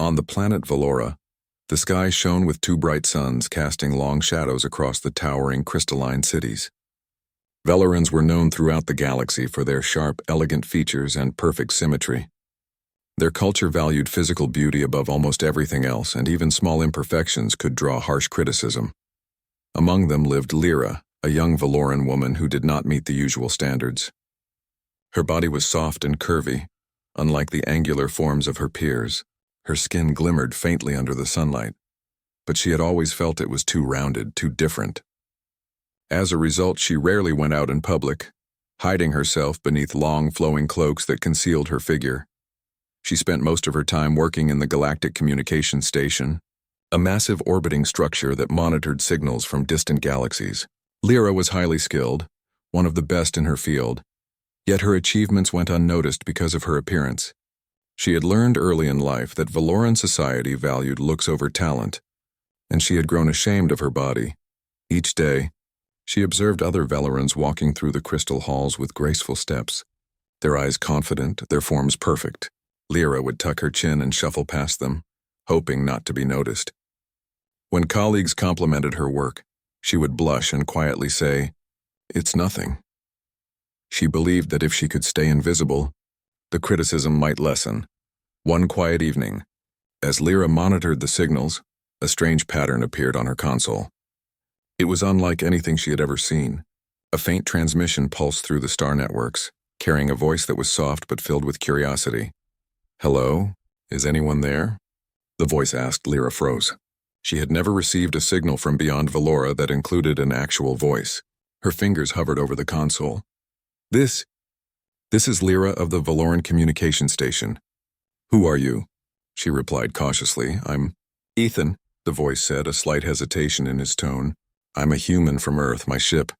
On the planet Valora, the sky shone with two bright suns casting long shadows across the towering crystalline cities. Valorans were known throughout the galaxy for their sharp, elegant features and perfect symmetry. Their culture valued physical beauty above almost everything else, and even small imperfections could draw harsh criticism. Among them lived Lyra, a young Valoran woman who did not meet the usual standards. Her body was soft and curvy, unlike the angular forms of her peers. Her skin glimmered faintly under the sunlight, but she had always felt it was too rounded, too different. As a result, she rarely went out in public, hiding herself beneath long, flowing cloaks that concealed her figure. She spent most of her time working in the Galactic Communications Station, a massive orbiting structure that monitored signals from distant galaxies. Lyra was highly skilled, one of the best in her field, yet her achievements went unnoticed because of her appearance. She had learned early in life that Valoran society valued looks over talent, and she had grown ashamed of her body. Each day, she observed other Valorans walking through the crystal halls with graceful steps, their eyes confident, their forms perfect. Lyra would tuck her chin and shuffle past them, hoping not to be noticed. When colleagues complimented her work, she would blush and quietly say, "It's nothing." She believed that if she could stay invisible, the criticism might lessen. One quiet evening, as Lyra monitored the signals, a strange pattern appeared on her console. It was unlike anything she had ever seen. A faint transmission pulsed through the star networks, carrying a voice that was soft but filled with curiosity. "Hello? Is anyone there?" The voice asked. Lyra froze. She had never received a signal from beyond Valora that included an actual voice. Her fingers hovered over the console. This is Lyra of the Valoran Communication Station. "Who are you?" She replied cautiously. "I'm Ethan," the voice said, a slight hesitation in his tone. "I'm a human from Earth, my ship.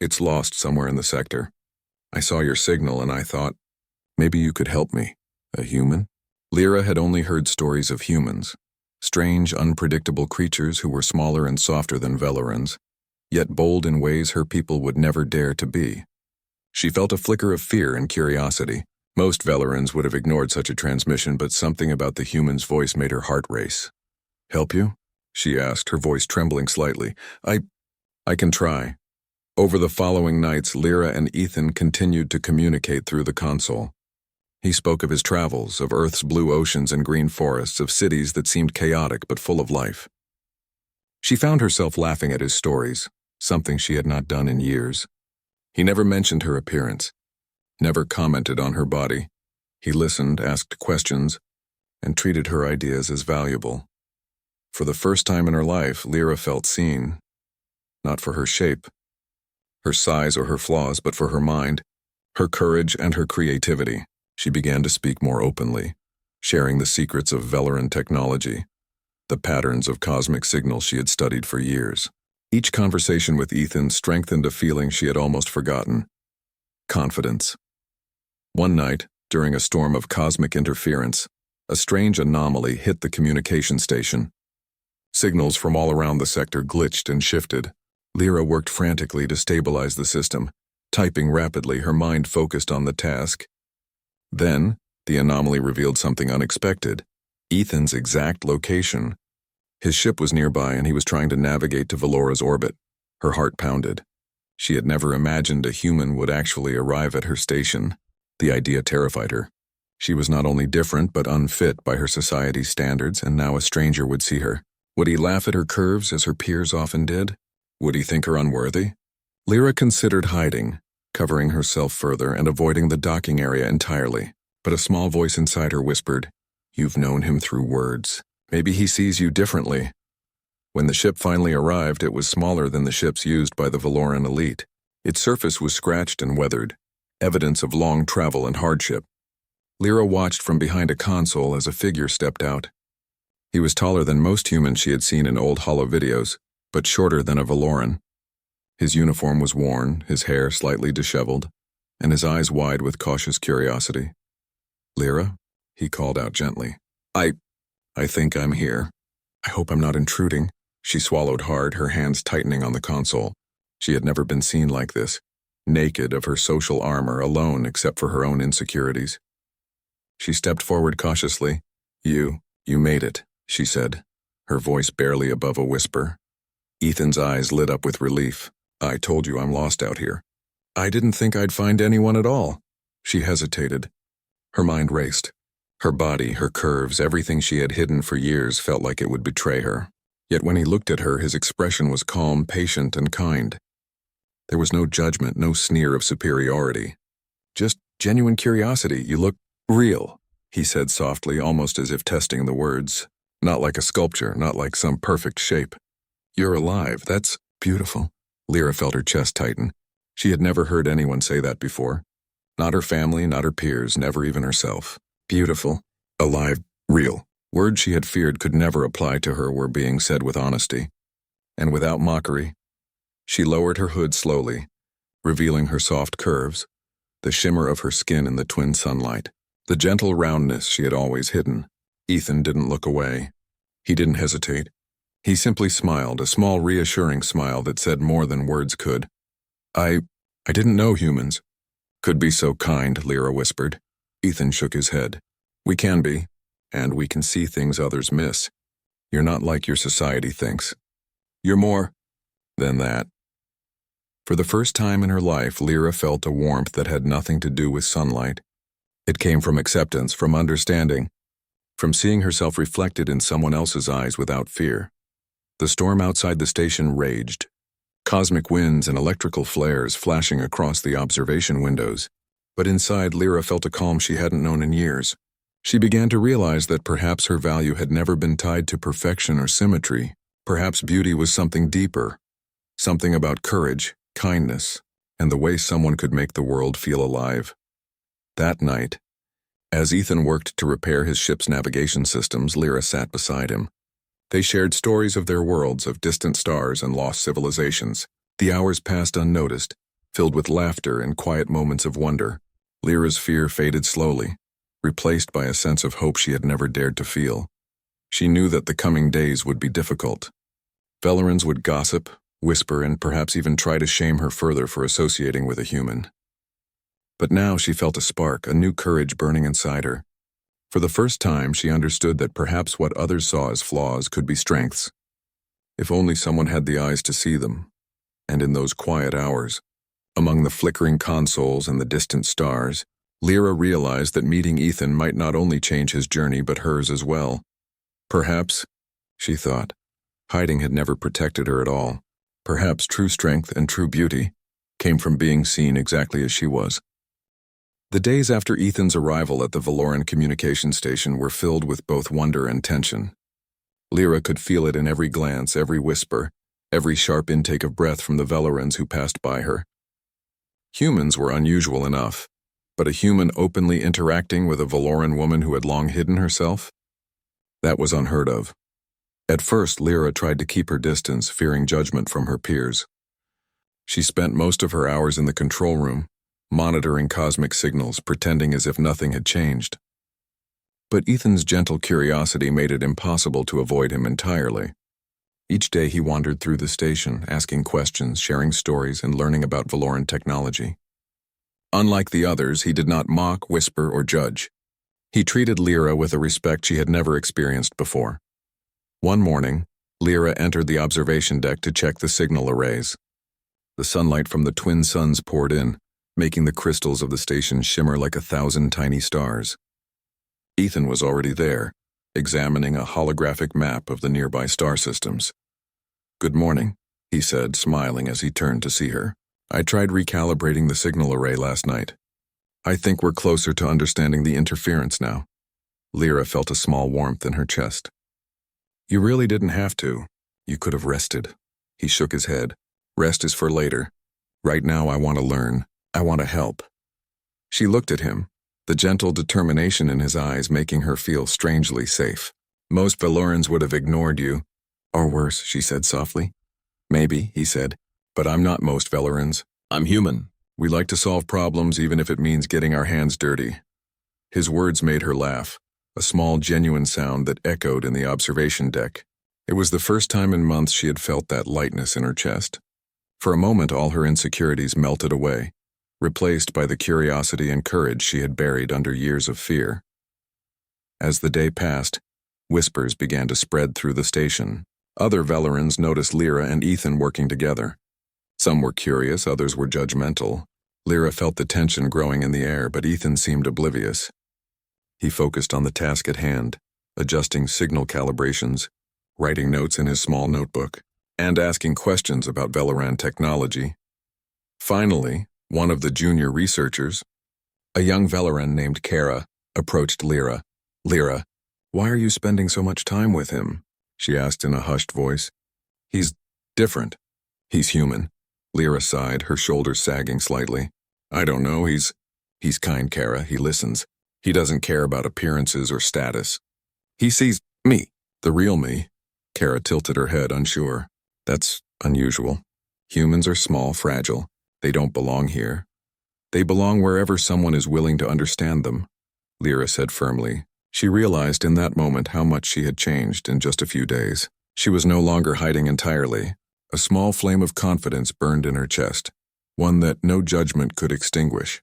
It's lost somewhere in the sector. I saw your signal and I thought, maybe you could help me." A human? Lyra had only heard stories of humans, strange, unpredictable creatures who were smaller and softer than Valorans, yet bold in ways her people would never dare to be. She felt a flicker of fear and curiosity. Most Valorans would have ignored such a transmission, but something about the human's voice made her heart race. "Help you?" she asked, her voice trembling slightly. I can try." Over the following nights, Lyra and Ethan continued to communicate through the console. He spoke of his travels, of Earth's blue oceans and green forests, of cities that seemed chaotic but full of life. She found herself laughing at his stories, something she had not done in years. He never mentioned her appearance, never commented on her body. He listened, asked questions, and treated her ideas as valuable. For the first time in her life, Lyra felt seen, not for her shape, her size or her flaws, but for her mind, her courage and her creativity. She began to speak more openly, sharing the secrets of Valoran technology, the patterns of cosmic signals she had studied for years. Each conversation with Ethan strengthened a feeling she had almost forgotten: confidence. One night, during a storm of cosmic interference, a strange anomaly hit the communication station. Signals from all around the sector glitched and shifted. Lyra worked frantically to stabilize the system, typing rapidly, her mind focused on the task. Then, the anomaly revealed something unexpected: Ethan's exact location. His ship was nearby and he was trying to navigate to Valora's orbit. Her heart pounded. She had never imagined a human would actually arrive at her station. The idea terrified her. She was not only different but unfit by her society's standards, and now a stranger would see her. Would he laugh at her curves as her peers often did? Would he think her unworthy? Lyra considered hiding, covering herself further and avoiding the docking area entirely. But a small voice inside her whispered, "You've known him through words. Maybe he sees you differently." When the ship finally arrived, it was smaller than the ships used by the Valoran elite. Its surface was scratched and weathered, evidence of long travel and hardship. Lyra watched from behind a console as a figure stepped out. He was taller than most humans she had seen in old holo videos, but shorter than a Valoran. His uniform was worn, his hair slightly disheveled, and his eyes wide with cautious curiosity. "Lyra?" he called out gently. I think I'm here. I hope I'm not intruding." She swallowed hard, her hands tightening on the console. She had never been seen like this, naked of her social armor, alone except for her own insecurities. She stepped forward cautiously. You You made it, she said, her voice barely above a whisper. Ethan's eyes lit up with relief. I told you I'm lost out here. I didn't think I'd find anyone at all. She hesitated. Her mind raced. Her body, her curves, everything she had hidden for years felt like it would betray her. Yet when he looked at her, his expression was calm, patient, and kind. There was no judgment, no sneer of superiority. Just genuine curiosity. You look real, he said softly, almost as if testing the words. Not like a sculpture, not like some perfect shape. You're alive. That's beautiful. Lyra felt her chest tighten. She had never heard anyone say that before. Not her family, not her peers, never even herself. Beautiful, alive, real. Words she had feared could never apply to her were being said with honesty. And without mockery, she lowered her hood slowly, revealing her soft curves, the shimmer of her skin in the twin sunlight, the gentle roundness she had always hidden. Ethan didn't look away. He didn't hesitate. He simply smiled, a small reassuring smile that said more than words could. I didn't know humans could be so kind, Lyra whispered. Ethan shook his head. We can be, and we can see things others miss. You're not like your society thinks. You're more than that. For the first time in her life, Lyra felt a warmth that had nothing to do with sunlight. It came from acceptance, from understanding, from seeing herself reflected in someone else's eyes without fear. The storm outside the station raged, cosmic winds and electrical flares flashing across the observation windows. But inside, Lyra felt a calm she hadn't known in years. She began to realize that perhaps her value had never been tied to perfection or symmetry. Perhaps beauty was something deeper, something about courage, kindness, and the way someone could make the world feel alive. That night, as Ethan worked to repair his ship's navigation systems, Lyra sat beside him. They shared stories of their worlds, of distant stars and lost civilizations. The hours passed unnoticed, filled with laughter and quiet moments of wonder. Lyra's fear faded slowly, replaced by a sense of hope she had never dared to feel. She knew that the coming days would be difficult. Velerans would gossip, whisper, and perhaps even try to shame her further for associating with a human. But now she felt a spark, a new courage burning inside her. For the first time, she understood that perhaps what others saw as flaws could be strengths. If only someone had the eyes to see them. And in those quiet hours, among the flickering consoles and the distant stars, Lyra realized that meeting Ethan might not only change his journey but hers as well. Perhaps, she thought, hiding had never protected her at all. Perhaps true strength and true beauty came from being seen exactly as she was. The days after Ethan's arrival at the Valoran communication station were filled with both wonder and tension. Lyra could feel it in every glance, every whisper, every sharp intake of breath from the Velerans who passed by her. Humans were unusual enough, but a human openly interacting with a Valoran woman who had long hidden herself? That was unheard of. At first, Lyra tried to keep her distance, fearing judgment from her peers. She spent most of her hours in the control room, monitoring cosmic signals, pretending as if nothing had changed. But Ethan's gentle curiosity made it impossible to avoid him entirely. Each day he wandered through the station, asking questions, sharing stories, and learning about Valoran technology. Unlike the others, he did not mock, whisper, or judge. He treated Lyra with a respect she had never experienced before. One morning, Lyra entered the observation deck to check the signal arrays. The sunlight from the twin suns poured in, making the crystals of the station shimmer like 1,000 tiny stars. Ethan was already there, examining a holographic map of the nearby star systems. Good morning, he said, smiling as he turned to see her. I tried recalibrating the signal array last night. I think we're closer to understanding the interference now. Lyra felt a small warmth in her chest. You really didn't have to. You could have rested. He shook his head. Rest is for later. Right now I want to learn. I want to help. She looked at him, the gentle determination in his eyes making her feel strangely safe. Most Valorans would have ignored you. Or worse, she said softly. Maybe, he said, but I'm not most Valorans. I'm human. We like to solve problems even if it means getting our hands dirty. His words made her laugh, a small genuine sound that echoed in the observation deck. It was the first time in months she had felt that lightness in her chest. For a moment all her insecurities melted away, replaced by the curiosity and courage she had buried under years of fear. As the day passed, Whispers began to spread through the station. Other Velerans noticed Lyra and Ethan working together. Some were curious, others were judgmental. Lyra felt the tension growing in the air, but Ethan seemed oblivious. He focused on the task at hand, adjusting signal calibrations, writing notes in his small notebook, and asking questions about Veleran technology. Finally, one of the junior researchers, a young Veleran named Kara, approached Lyra. "Lyra, why are you spending so much time with him?" she asked in a hushed voice. "He's different. He's human." Lyra sighed, her shoulders sagging slightly. "I don't know, he's kind, Kara. He listens. He doesn't care about appearances or status. He sees me, the real me." Kara tilted her head, unsure. "That's unusual. Humans are small, fragile. They don't belong here. They belong wherever someone is willing to understand them," Lyra said firmly. She realized in that moment how much she had changed in just a few days. She was no longer hiding entirely. A small flame of confidence burned in her chest, one that no judgment could extinguish.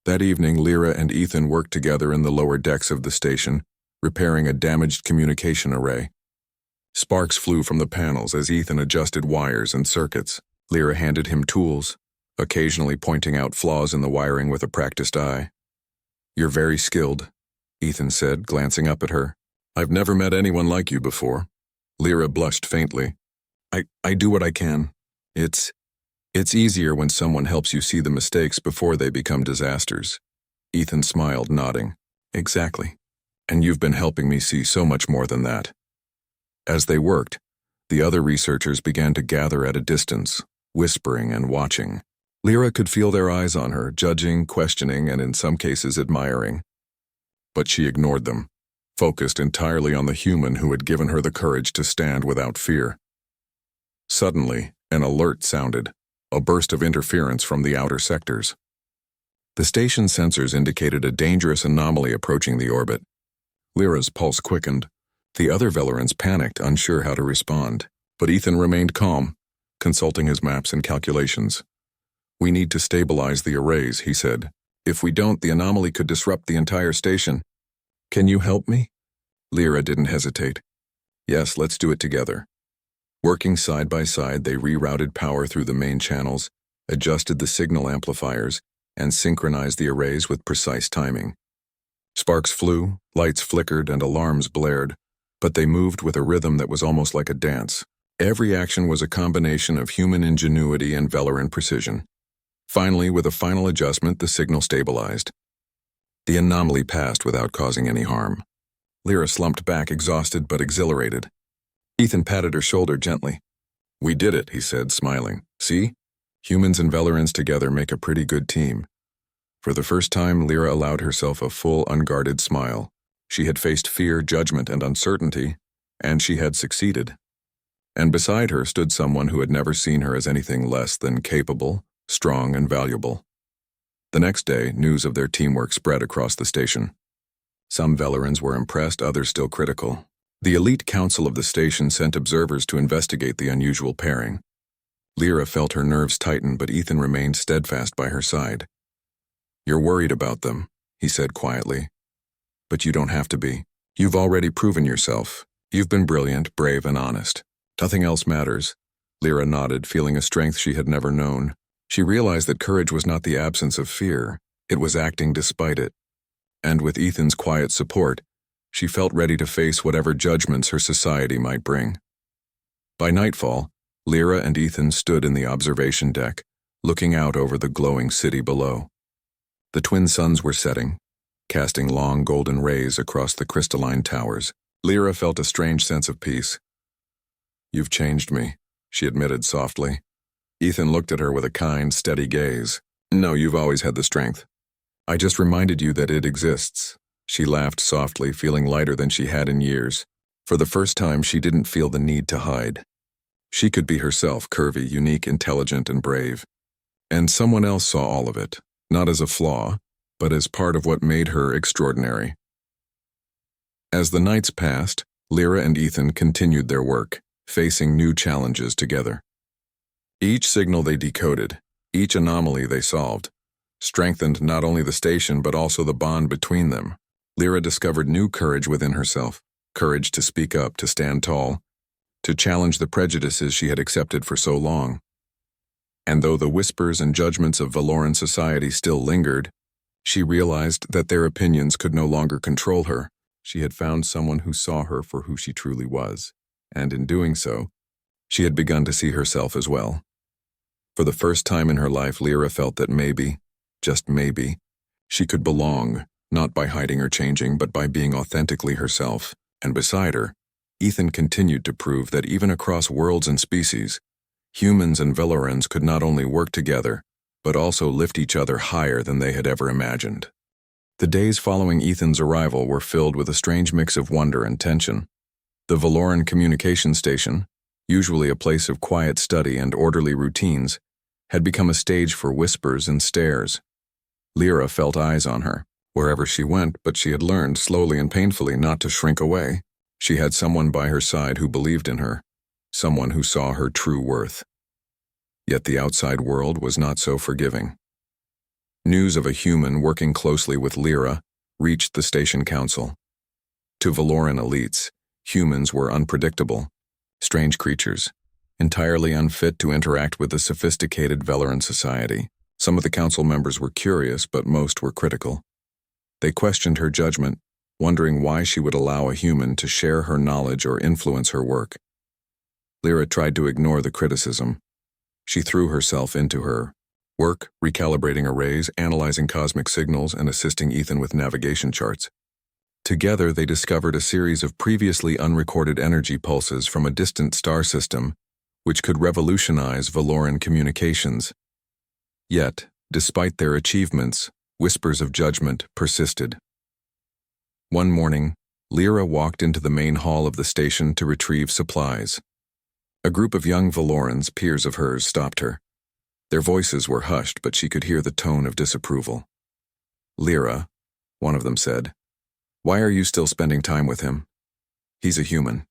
That evening, Lyra and Ethan worked together in the lower decks of the station, repairing a damaged communication array. Sparks flew from the panels as Ethan adjusted wires and circuits. Lyra handed him tools, occasionally pointing out flaws in the wiring with a practiced eye. "You're very skilled," Ethan said, glancing up at her. "I've never met anyone like you before." Lyra blushed faintly. I do what I can. It's easier when someone helps you see the mistakes before they become disasters." Ethan smiled, nodding. "Exactly. And you've been helping me see so much more than that." As they worked, the other researchers began to gather at a distance, whispering and watching. Lyra could feel their eyes on her, judging, questioning, and in some cases admiring. But she ignored them, focused entirely on the human who had given her the courage to stand without fear. Suddenly, an alert sounded, a burst of interference from the outer sectors. The station sensors indicated a dangerous anomaly approaching the orbit. Lyra's pulse quickened. The other Velerans panicked, unsure how to respond. But Ethan remained calm, consulting his maps and calculations. "We need to stabilize the arrays," he said. "If we don't, the anomaly could disrupt the entire station. Can you help me?" Lyra didn't hesitate. "Yes, let's do it together." Working side by side, they rerouted power through the main channels, adjusted the signal amplifiers, and synchronized the arrays with precise timing. Sparks flew, lights flickered, and alarms blared, but they moved with a rhythm that was almost like a dance. Every action was a combination of human ingenuity and Veleran precision. Finally, with a final adjustment, the signal stabilized. The anomaly passed without causing any harm. Lyra slumped back, exhausted but exhilarated. Ethan patted her shoulder gently. "We did it," he said, smiling. "See? Humans and Velerans together make a pretty good team." For the first time, Lyra allowed herself a full, unguarded smile. She had faced fear, judgment, and uncertainty, and she had succeeded. And beside her stood someone who had never seen her as anything less than capable, strong, and valuable. The next day, news of their teamwork spread across the station. Some Velerans were impressed, others still critical. The elite council of the station sent observers to investigate the unusual pairing. Lyra felt her nerves tighten, but Ethan remained steadfast by her side. "You're worried about them," he said quietly. "But you don't have to be. You've already proven yourself. You've been brilliant, brave, and honest. Nothing else matters." Lyra nodded, feeling a strength she had never known. She realized that courage was not the absence of fear, it was acting despite it. And with Ethan's quiet support, she felt ready to face whatever judgments her society might bring. By nightfall, Lyra and Ethan stood in the observation deck, looking out over the glowing city below. The twin suns were setting, casting long golden rays across the crystalline towers. Lyra felt a strange sense of peace. "You've changed me," she admitted softly. Ethan looked at her with a kind, steady gaze. "No, you've always had the strength. I just reminded you that it exists." She laughed softly, feeling lighter than she had in years. For the first time, she didn't feel the need to hide. She could be herself, curvy, unique, intelligent, and brave. And someone else saw all of it, not as a flaw, but as part of what made her extraordinary. As the nights passed, Lyra and Ethan continued their work, facing new challenges together. Each signal they decoded, each anomaly they solved, strengthened not only the station but also the bond between them. Lyra discovered new courage within herself. courage to speak up, to stand tall, to challenge the prejudices she had accepted for so long. And though the whispers and judgments of Valoran society still lingered, she realized that their opinions could no longer control her. She had found someone who saw her for who she truly was, and in doing so, she had begun to see herself as well. For the first time in her life, Lyra felt that maybe, just maybe, she could belong, not by hiding or changing, but by being authentically herself. And beside her, Ethan continued to prove that even across worlds and species, humans and Velorans could not only work together, but also lift each other higher than they had ever imagined. The days following Ethan's arrival were filled with a strange mix of wonder and tension. The Valoran communication station, usually a place of quiet study and orderly routines, had become a stage for whispers and stares. Lyra felt eyes on her, wherever she went, but she had learned, slowly and painfully, not to shrink away. She had someone by her side who believed in her, someone who saw her true worth. Yet the outside world was not so forgiving. News of a human working closely with Lyra reached the station council. To Valoran elites, humans were unpredictable, strange creatures, entirely unfit to interact with the sophisticated Valoran society. Some of the council members were curious, but most were critical. They questioned her judgment, wondering why she would allow a human to share her knowledge or influence her work. Lyra tried to ignore the criticism. She threw herself into her work, recalibrating arrays, analyzing cosmic signals, and assisting Ethan with navigation charts. Together, they discovered a series of previously unrecorded energy pulses from a distant star system, which could revolutionize Valoran communications. Yet, despite their achievements, whispers of judgment persisted. One morning, Lyra walked into the main hall of the station to retrieve supplies. A group of young Valorans, peers of hers, stopped her. Their voices were hushed, but she could hear the tone of disapproval. "Lyra," one of them said, "why are you still spending time with him? He's a human.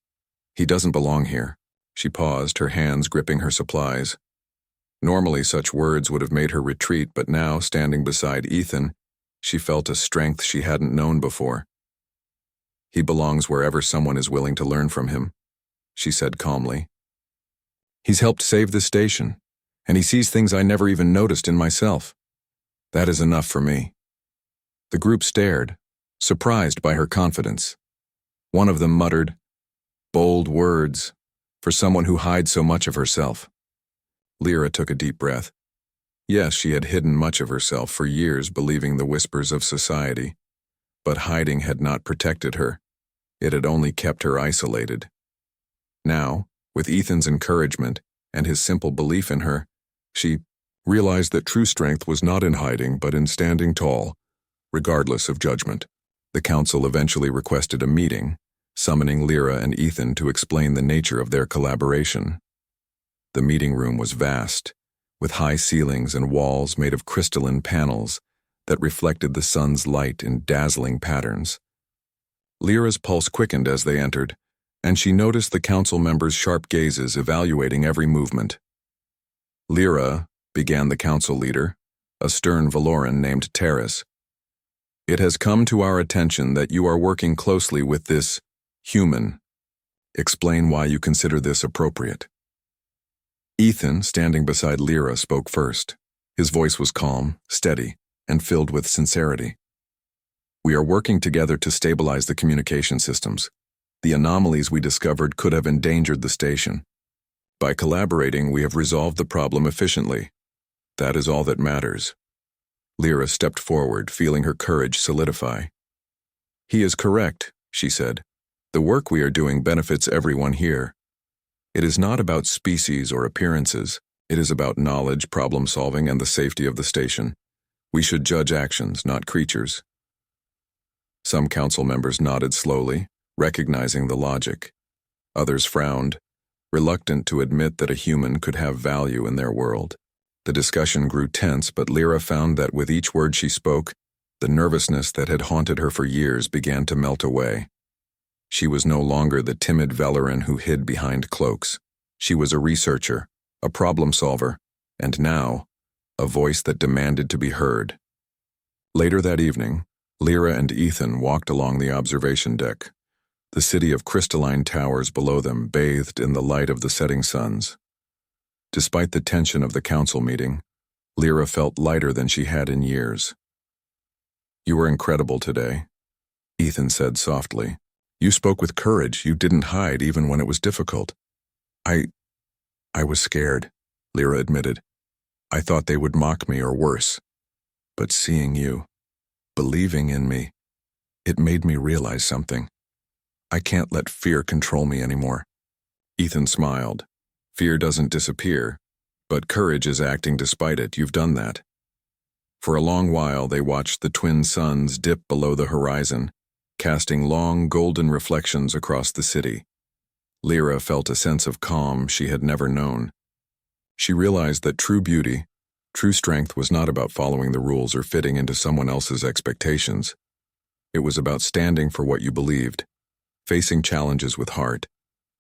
He doesn't belong here." She paused, her hands gripping her supplies. Normally such words would have made her retreat, but now, standing beside Ethan, she felt a strength she hadn't known before. "He belongs wherever someone is willing to learn from him," she said calmly. "He's helped save this station, and he sees things I never even noticed in myself. That is enough for me." The group stared, surprised by her confidence. One of them muttered, "Bold words, for someone who hides so much of herself." Lyra took a deep breath. Yes, she had hidden much of herself for years, believing the whispers of society. But hiding had not protected her. It had only kept her isolated. Now, with Ethan's encouragement and his simple belief in her, she realized that true strength was not in hiding, but in standing tall, regardless of judgment. The council eventually requested a meeting, summoning Lyra and Ethan to explain the nature of their collaboration. The meeting room was vast, with high ceilings and walls made of crystalline panels that reflected the sun's light in dazzling patterns. Lyra's pulse quickened as they entered, and she noticed the council members' sharp gazes evaluating every movement. "Lyra," began the council leader, a stern Valoran named Terrace, "it has come to our attention that you are working closely with this human. Explain why you consider this appropriate." Ethan, standing beside Lyra, spoke first. His voice was calm, steady, and filled with sincerity. "We are working together to stabilize the communication systems. The anomalies we discovered could have endangered the station. By collaborating, we have resolved the problem efficiently. That is all that matters." Lyra stepped forward, feeling her courage solidify. "He is correct," she said. "The work we are doing benefits everyone here. It is not about species or appearances. It is about knowledge, problem-solving, and the safety of the station. We should judge actions, not creatures." Some council members nodded slowly, recognizing the logic. Others frowned, reluctant to admit that a human could have value in their world. The discussion grew tense, but Lyra found that with each word she spoke, the nervousness that had haunted her for years began to melt away. She was no longer the timid Valoran who hid behind cloaks. She was a researcher, a problem solver, and now, a voice that demanded to be heard. Later that evening, Lyra and Ethan walked along the observation deck. the city of crystalline towers below them bathed in the light of the setting suns. Despite the tension of the council meeting, Lyra felt lighter than she had in years. "You were incredible today," Ethan said softly. "You spoke with courage. You didn't hide even when it was difficult." I was scared," Lyra admitted. "I thought they would mock me or worse. But seeing you, believing in me, it made me realize something. I can't let fear control me anymore." Ethan smiled. "Fear doesn't disappear, but courage is acting despite it. You've done that." For a long while they watched the twin suns dip below the horizon, casting long golden reflections across the city. Lyra felt a sense of calm she had never known. She realized that true beauty, true strength was not about following the rules or fitting into someone else's expectations. It was about standing for what you believed, facing challenges with heart,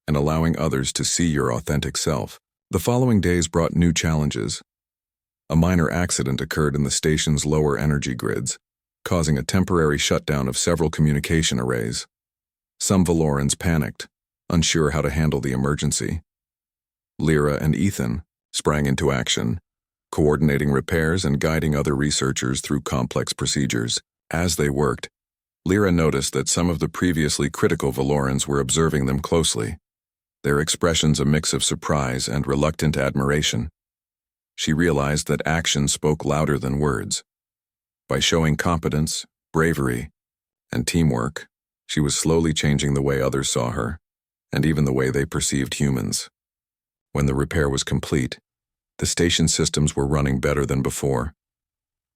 and allowing others to see your authentic self. The following days brought new challenges. A minor accident occurred in the station's lower energy grids, causing a temporary shutdown of several communication arrays. Some Valorans panicked, unsure how to handle the emergency. Lyra and Ethan sprang into action, coordinating repairs and guiding other researchers through complex procedures. As they worked, Lyra noticed that some of the previously critical Valorans were observing them closely, their expressions a mix of surprise and reluctant admiration. She realized that action spoke louder than words. By showing competence, bravery, and teamwork, she was slowly changing the way others saw her, and even the way they perceived humans. When the repair was complete, the station systems were running better than before.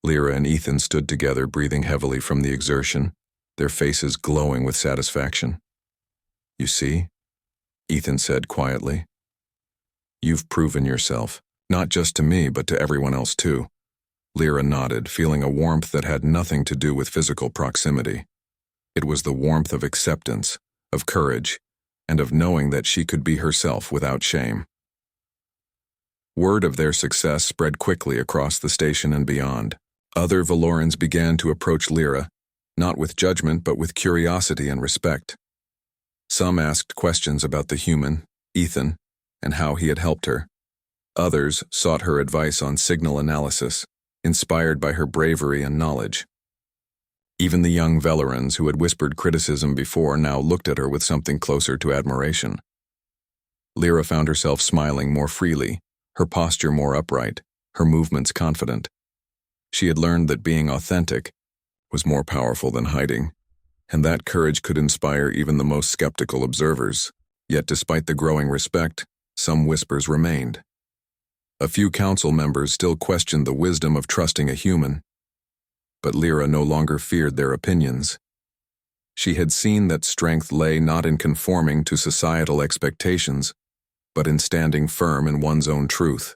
Lyra and Ethan stood together, breathing heavily from the exertion, their faces glowing with satisfaction. "You see," Ethan said quietly. "You've proven yourself, not just to me but to everyone else too." Lyra nodded, feeling a warmth that had nothing to do with physical proximity. It was the warmth of acceptance, of courage, and of knowing that she could be herself without shame. Word of their success spread quickly across the station and beyond. Other Valorans began to approach Lyra, not with judgment but with curiosity and respect. Some asked questions about the human, Ethan, and how he had helped her. Others sought her advice on signal analysis, inspired by her bravery and knowledge. Even the young Valorans who had whispered criticism before now looked at her with something closer to admiration. Lyra found herself smiling more freely, her posture more upright, her movements confident. She had learned that being authentic was more powerful than hiding, and that courage could inspire even the most skeptical observers. Yet despite the growing respect, some whispers remained. A few council members still questioned the wisdom of trusting a human, but Lyra no longer feared their opinions. She had seen that strength lay not in conforming to societal expectations, but in standing firm in one's own truth.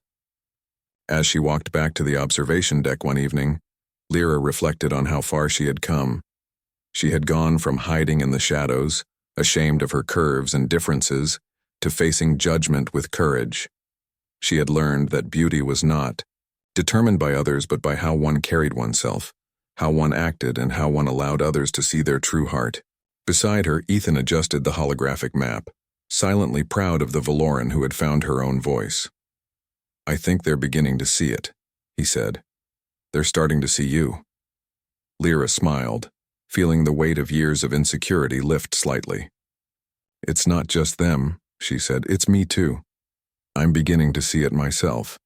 As she walked back to the observation deck one evening, Lyra reflected on how far she had come. She had gone from hiding in the shadows, ashamed of her curves and differences, to facing judgment with courage. She had learned that beauty was not determined by others but by how one carried oneself, how one acted, and how one allowed others to see their true heart. Beside her, Ethan adjusted the holographic map, silently proud of the Valoran who had found her own voice. "I think they're beginning to see it," he said. "They're starting to see you." Lyra smiled, feeling the weight of years of insecurity lift slightly. "It's not just them," she said, "it's me too. I'm beginning to see it myself."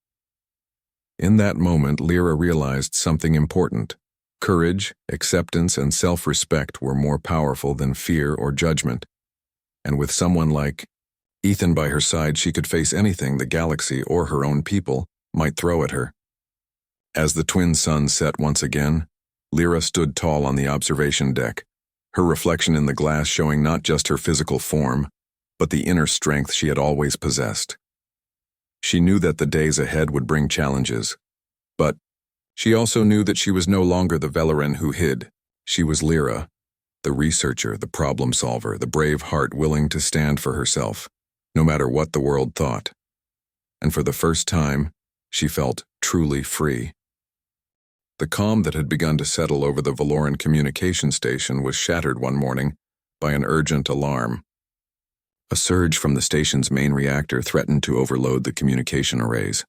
In that moment, Lyra realized something important. Courage, acceptance, and self-respect were more powerful than fear or judgment. And with someone like Ethan by her side, she could face anything the galaxy or her own people might throw at her. As the twin suns set once again, Lyra stood tall on the observation deck, her reflection in the glass showing not just her physical form, but the inner strength she had always possessed. She knew that the days ahead would bring challenges, but she also knew that she was no longer the Valoran who hid. She was Lyra, the researcher, the problem solver, the brave heart willing to stand for herself, no matter what the world thought. And for the first time, she felt truly free. The calm that had begun to settle over the Valoran communication station was shattered one morning by an urgent alarm. A surge from the station's main reactor threatened to overload the communication arrays.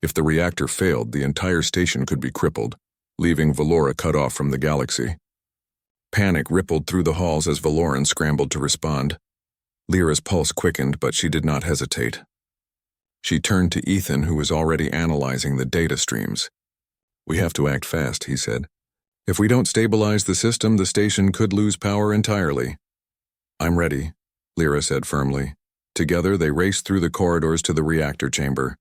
If the reactor failed, the entire station could be crippled, leaving Valora cut off from the galaxy. Panic rippled through the halls as Valoran scrambled to respond. Lyra's pulse quickened, but she did not hesitate. She turned to Ethan, who was already analyzing the data streams. "We have to act fast," he said. "If we don't stabilize the system, the station could lose power entirely." "I'm ready," Lyra said firmly. Together, they raced through the corridors to the reactor chamber.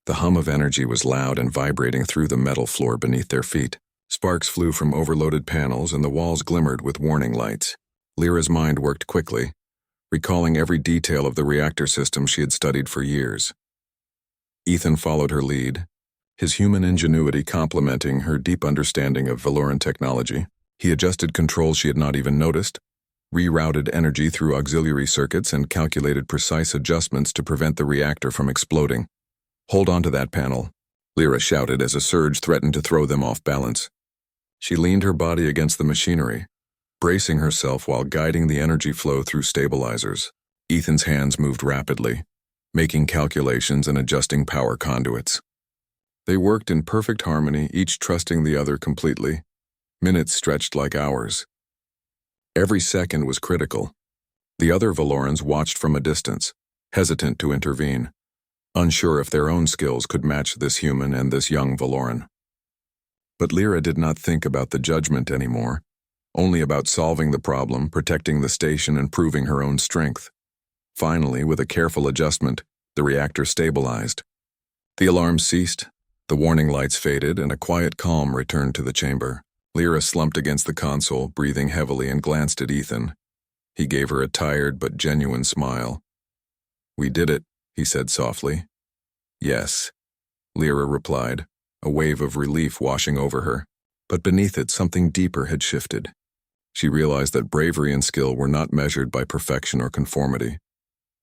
The hum of energy was loud and vibrating through the metal floor beneath their feet. Sparks flew from overloaded panels, and the walls glimmered with warning lights. Lyra's mind worked quickly, recalling every detail of the reactor system she had studied for years. Ethan followed her lead, his human ingenuity complementing her deep understanding of Valoran technology. He adjusted controls she had not even noticed, rerouted energy through auxiliary circuits, and calculated precise adjustments to prevent the reactor from exploding. "Hold on to that panel," Lyra shouted as a surge threatened to throw them off balance. She leaned her body against the machinery, bracing herself while guiding the energy flow through stabilizers. Ethan's hands moved rapidly, making calculations and adjusting power conduits. They worked in perfect harmony, each trusting the other completely. Minutes stretched like hours. Every second was critical. The other Valorans watched from a distance, hesitant to intervene, unsure if their own skills could match this human and this young Valoran. But Lyra did not think about the judgment anymore, only about solving the problem, protecting the station, and proving her own strength. Finally, with a careful adjustment, the reactor stabilized. The alarm ceased, the warning lights faded, and a quiet calm returned to the chamber. Lyra slumped against the console, breathing heavily, and glanced at Ethan. He gave her a tired but genuine smile. "We did it," he said softly. "Yes," Lyra replied, a wave of relief washing over her. But beneath it, something deeper had shifted. She realized that bravery and skill were not measured by perfection or conformity.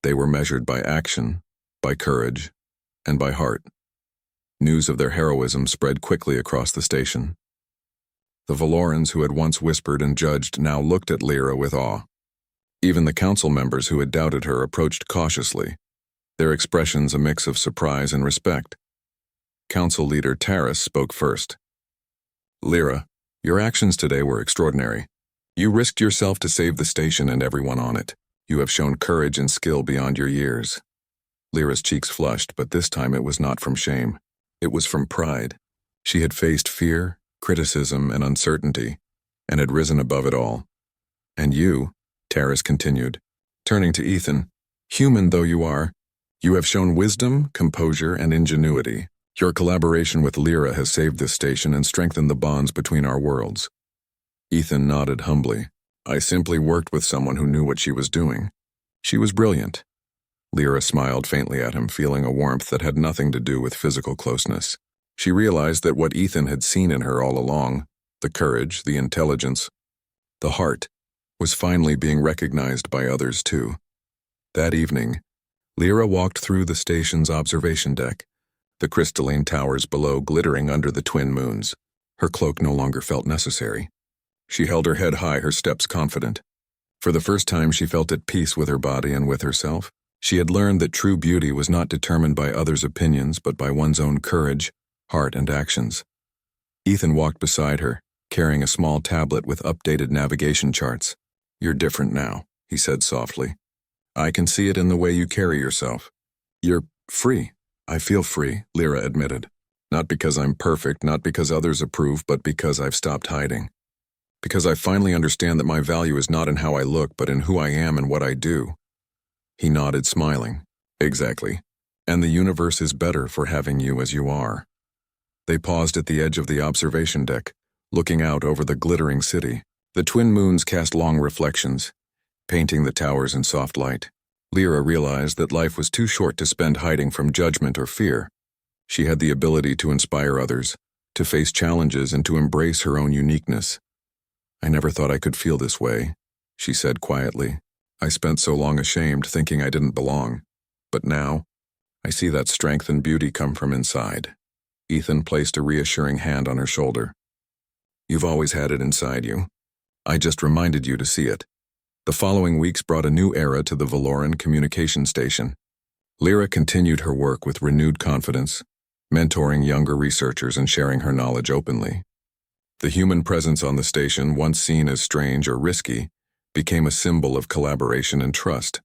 They were measured by action, by courage, and by heart. News of their heroism spread quickly across the station. The Valorans who had once whispered and judged now looked at Lyra with awe. Even the council members who had doubted her approached cautiously, their expressions a mix of surprise and respect. Council leader Taris spoke first. "Lyra, your actions today were extraordinary. You risked yourself to save the station and everyone on it. You have shown courage and skill beyond your years." Lyra's cheeks flushed, but this time it was not from shame. It was from pride. She had faced fear, criticism, and uncertainty, and had risen above it all. "And you," Taris continued, turning to Ethan, "human though you are, you have shown wisdom, composure, and ingenuity. Your collaboration with Lyra has saved this station and strengthened the bonds between our worlds." Ethan nodded humbly. "I simply worked with someone who knew what she was doing. She was brilliant." Lyra smiled faintly at him, feeling a warmth that had nothing to do with physical closeness. She realized that what Ethan had seen in her all along, the courage, the intelligence, the heart, was finally being recognized by others too. That evening, Lyra walked through the station's observation deck, the crystalline towers below glittering under the twin moons. Her cloak no longer felt necessary. She held her head high, her steps confident. For the first time, she felt at peace with her body and with herself. She had learned that true beauty was not determined by others' opinions, but by one's own courage, heart, and actions. Ethan walked beside her, carrying a small tablet with updated navigation charts. "You're different now," he said softly. "I can see it in the way you carry yourself. You're free." "I feel free," Lyra admitted. "Not because I'm perfect, not because others approve, but because I've stopped hiding. Because I finally understand that my value is not in how I look, but in who I am and what I do." He nodded, smiling. "Exactly. And the universe is better for having you as you are." They paused at the edge of the observation deck, looking out over the glittering city. The twin moons cast long reflections, painting the towers in soft light. Lyra realized that life was too short to spend hiding from judgment or fear. She had the ability to inspire others, to face challenges, and to embrace her own uniqueness. "I never thought I could feel this way," she said quietly. "I spent so long ashamed, thinking I didn't belong. But now, I see that strength and beauty come from inside." Ethan placed a reassuring hand on her shoulder. "You've always had it inside you. I just reminded you to see it." The following weeks brought a new era to the Valoran communication station. Lyra continued her work with renewed confidence, mentoring younger researchers and sharing her knowledge openly. The human presence on the station, once seen as strange or risky, became a symbol of collaboration and trust.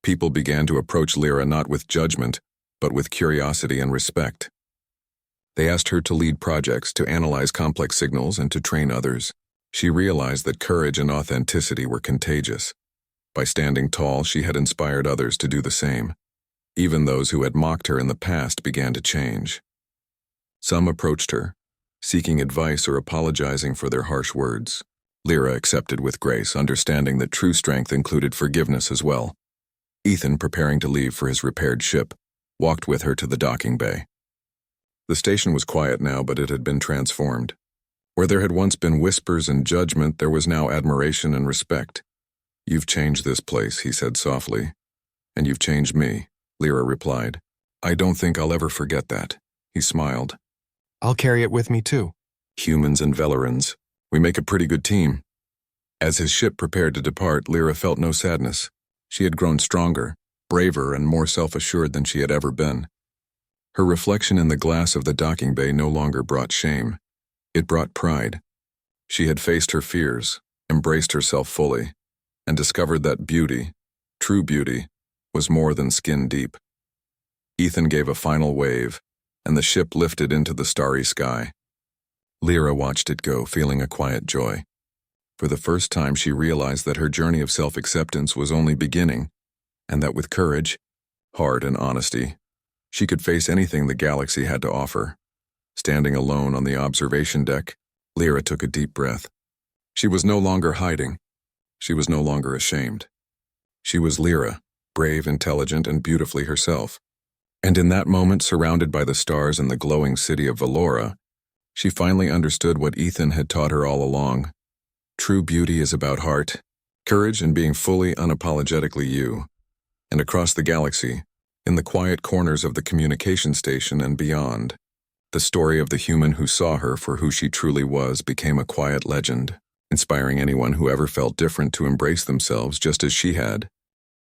People began to approach Lyra not with judgment, but with curiosity and respect. They asked her to lead projects, to analyze complex signals, and to train others. She realized that courage and authenticity were contagious. By standing tall, she had inspired others to do the same. Even those who had mocked her in the past began to change. Some approached her, seeking advice or apologizing for their harsh words. Lyra accepted with grace, understanding that true strength included forgiveness as well. Ethan, preparing to leave for his repaired ship, walked with her to the docking bay. The station was quiet now, but it had been transformed. Where there had once been whispers and judgment, there was now admiration and respect. "You've changed this place," he said softly. "And you've changed me," Lyra replied. "I don't think I'll ever forget that," he smiled. "I'll carry it with me too." Humans and Velerans, we make a pretty good team. As his ship prepared to depart, Lyra felt no sadness. She had grown stronger, braver, and more self-assured than she had ever been. Her reflection in the glass of the docking bay no longer brought shame. It brought pride. She had faced her fears, embraced herself fully, and discovered that beauty, true beauty, was more than skin deep. Ethan gave a final wave, and the ship lifted into the starry sky. Lyra watched it go, feeling a quiet joy. For the first time, she realized that her journey of self-acceptance was only beginning, and that with courage, heart, and honesty, she could face anything the galaxy had to offer. Standing alone on the observation deck, Lyra took a deep breath. She was no longer hiding. She was no longer ashamed. She was Lyra, brave, intelligent, and beautifully herself. And in that moment, surrounded by the stars and the glowing city of Valora, she finally understood what Ethan had taught her all along. True beauty is about heart, courage, and being fully, unapologetically you. And across the galaxy, in the quiet corners of the communication station and beyond, the story of the human who saw her for who she truly was became a quiet legend, inspiring anyone who ever felt different to embrace themselves just as she had.